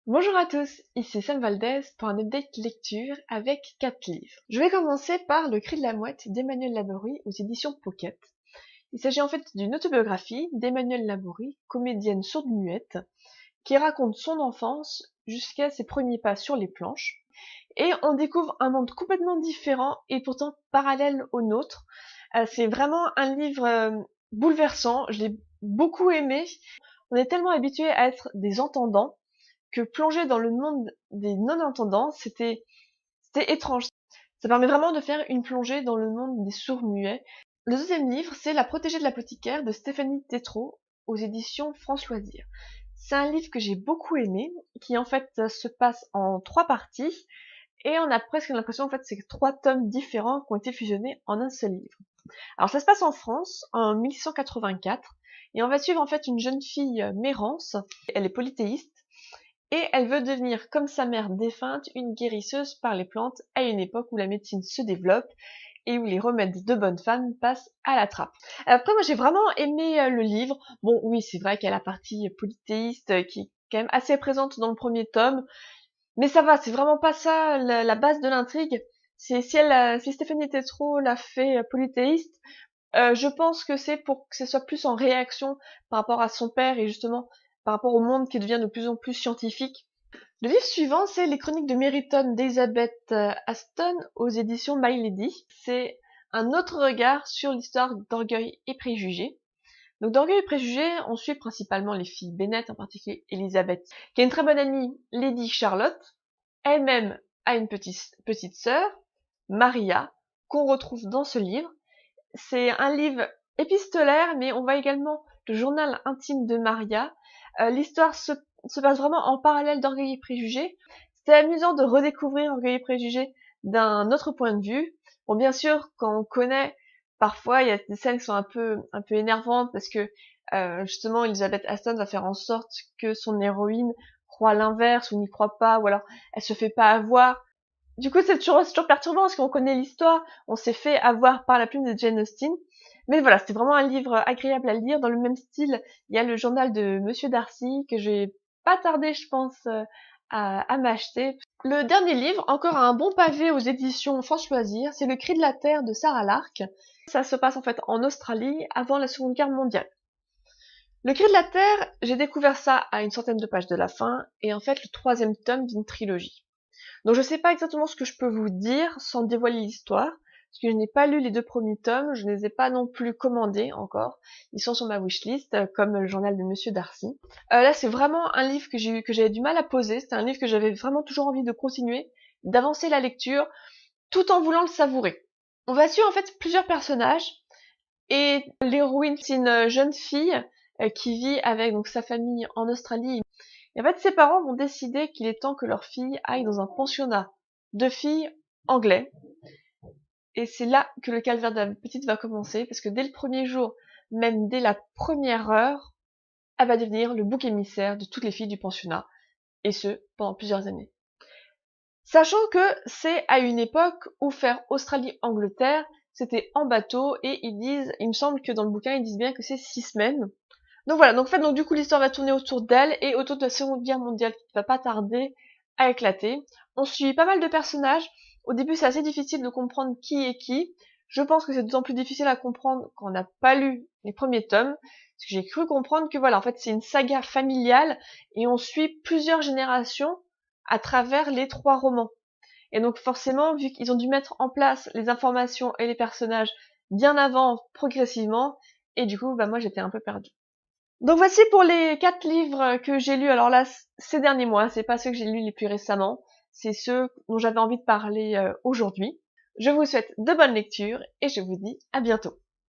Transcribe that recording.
Bonjour à tous, ici Sam Valdez pour un update lecture avec 4 livres. Je vais commencer par Le Cri de la Mouette d'Emmanuel Laborie aux éditions Pocket. Il s'agit en fait d'une autobiographie d'Emmanuel Laborie, comédienne sourde-muette, qui raconte son enfance jusqu'à ses premiers pas sur les planches. Et on découvre un monde complètement différent et pourtant parallèle au nôtre. C'est vraiment un livre bouleversant, je l'ai beaucoup aimé. On est tellement habitué à être des entendants que plonger dans le monde des non-entendants, c'était étrange. Ça permet vraiment de faire une plongée dans le monde des sourds-muets. Le deuxième livre, c'est La protégée de l'apothicaire de Stéphanie Tétrault aux éditions France Loisirs. C'est un livre que j'ai beaucoup aimé, qui en fait se passe en 3 parties, et on a presque l'impression en fait c'est 3 tomes différents qui ont été fusionnés en un seul livre. Alors ça se passe en France, en 1684, et on va suivre en fait une jeune fille Mérance, elle est polythéiste, et elle veut devenir, comme sa mère défunte, une guérisseuse par les plantes à une époque où la médecine se développe et où les remèdes de bonne femme passent à la trappe. Après, moi, j'ai vraiment aimé le livre. Bon, oui, c'est vrai qu'il y a la partie polythéiste qui est quand même assez présente dans le premier tome, mais ça va, c'est vraiment pas ça la base de l'intrigue. Si Stéphanie Tétrault l'a fait polythéiste, je pense que c'est pour que ce soit plus en réaction par rapport à son père et justement par rapport au monde qui devient de plus en plus scientifique. Le livre suivant, c'est Les Chroniques de Meriton d'Elizabeth Aston aux éditions My Lady. C'est un autre regard sur l'histoire d'Orgueil et Préjugés. Donc d'Orgueil et Préjugés, on suit principalement les filles Bennett, en particulier Elizabeth, qui a une très bonne amie, Lady Charlotte. Elle-même a une petite sœur, Maria, qu'on retrouve dans ce livre. C'est un livre épistolaire, mais on voit également le journal intime de Maria. L'histoire se passe vraiment en parallèle d'Orgueil et Préjugés. C'était amusant de redécouvrir Orgueil et Préjugés d'un autre point de vue. Bon, bien sûr, quand on connaît, parfois il y a des scènes qui sont un peu énervantes parce que justement Elizabeth Aston va faire en sorte que son héroïne croit l'inverse ou n'y croit pas, ou alors elle se fait pas avoir. Du coup, c'est toujours perturbant parce qu'on connaît l'histoire, on s'est fait avoir par la plume de Jane Austen. Mais voilà, c'était vraiment un livre agréable à lire. Dans le même style, il y a le journal de Monsieur Darcy que j'ai pas tardé, je pense, à m'acheter. Le dernier livre, encore un bon pavé aux éditions France Loisirs, c'est Le Cri de la Terre de Sarah Lark. Ça se passe en fait en Australie avant la Seconde Guerre mondiale. Le Cri de la Terre, j'ai découvert ça à une centaine de pages de la fin, et en fait le troisième tome d'une trilogie. Donc je sais pas exactement ce que je peux vous dire sans dévoiler l'histoire, parce que je n'ai pas lu les 2 premiers tomes, je ne les ai pas non plus commandés encore. Ils sont sur ma wishlist, comme le journal de Monsieur Darcy. Là, c'est vraiment un livre que j'avais du mal à poser. C'était un livre que j'avais vraiment toujours envie de continuer, d'avancer la lecture, tout en voulant le savourer. On va suivre en fait plusieurs personnages, et l'héroïne, c'est une jeune fille qui vit avec donc sa famille en Australie. Et en fait, ses parents vont décider qu'il est temps que leur fille aille dans un pensionnat de filles anglais. Et c'est là que le calvaire de la petite va commencer, parce que dès le premier jour, même dès la première heure, elle va devenir le bouc émissaire de toutes les filles du pensionnat, et ce, pendant plusieurs années. Sachant que c'est à une époque où faire Australie-Angleterre, c'était en bateau, et il me semble que dans le bouquin, ils disent bien que c'est 6 semaines. Donc voilà, donc en fait, donc du coup l'histoire va tourner autour d'elle et autour de la Seconde Guerre mondiale qui va pas tarder à éclater. On suit pas mal de personnages. Au début, c'est assez difficile de comprendre qui est qui. Je pense que c'est d'autant plus difficile à comprendre quand on n'a pas lu les premiers tomes. Parce que j'ai cru comprendre que voilà, en fait, c'est une saga familiale et on suit plusieurs générations à travers les 3 romans. Et donc forcément, vu qu'ils ont dû mettre en place les informations et les personnages bien avant, progressivement, et du coup, bah moi j'étais un peu perdue. Donc voici pour les 4 livres que j'ai lus. Alors là, ces derniers mois, c'est pas ceux que j'ai lus les plus récemment, c'est ceux dont j'avais envie de parler aujourd'hui. Je vous souhaite de bonnes lectures et je vous dis à bientôt.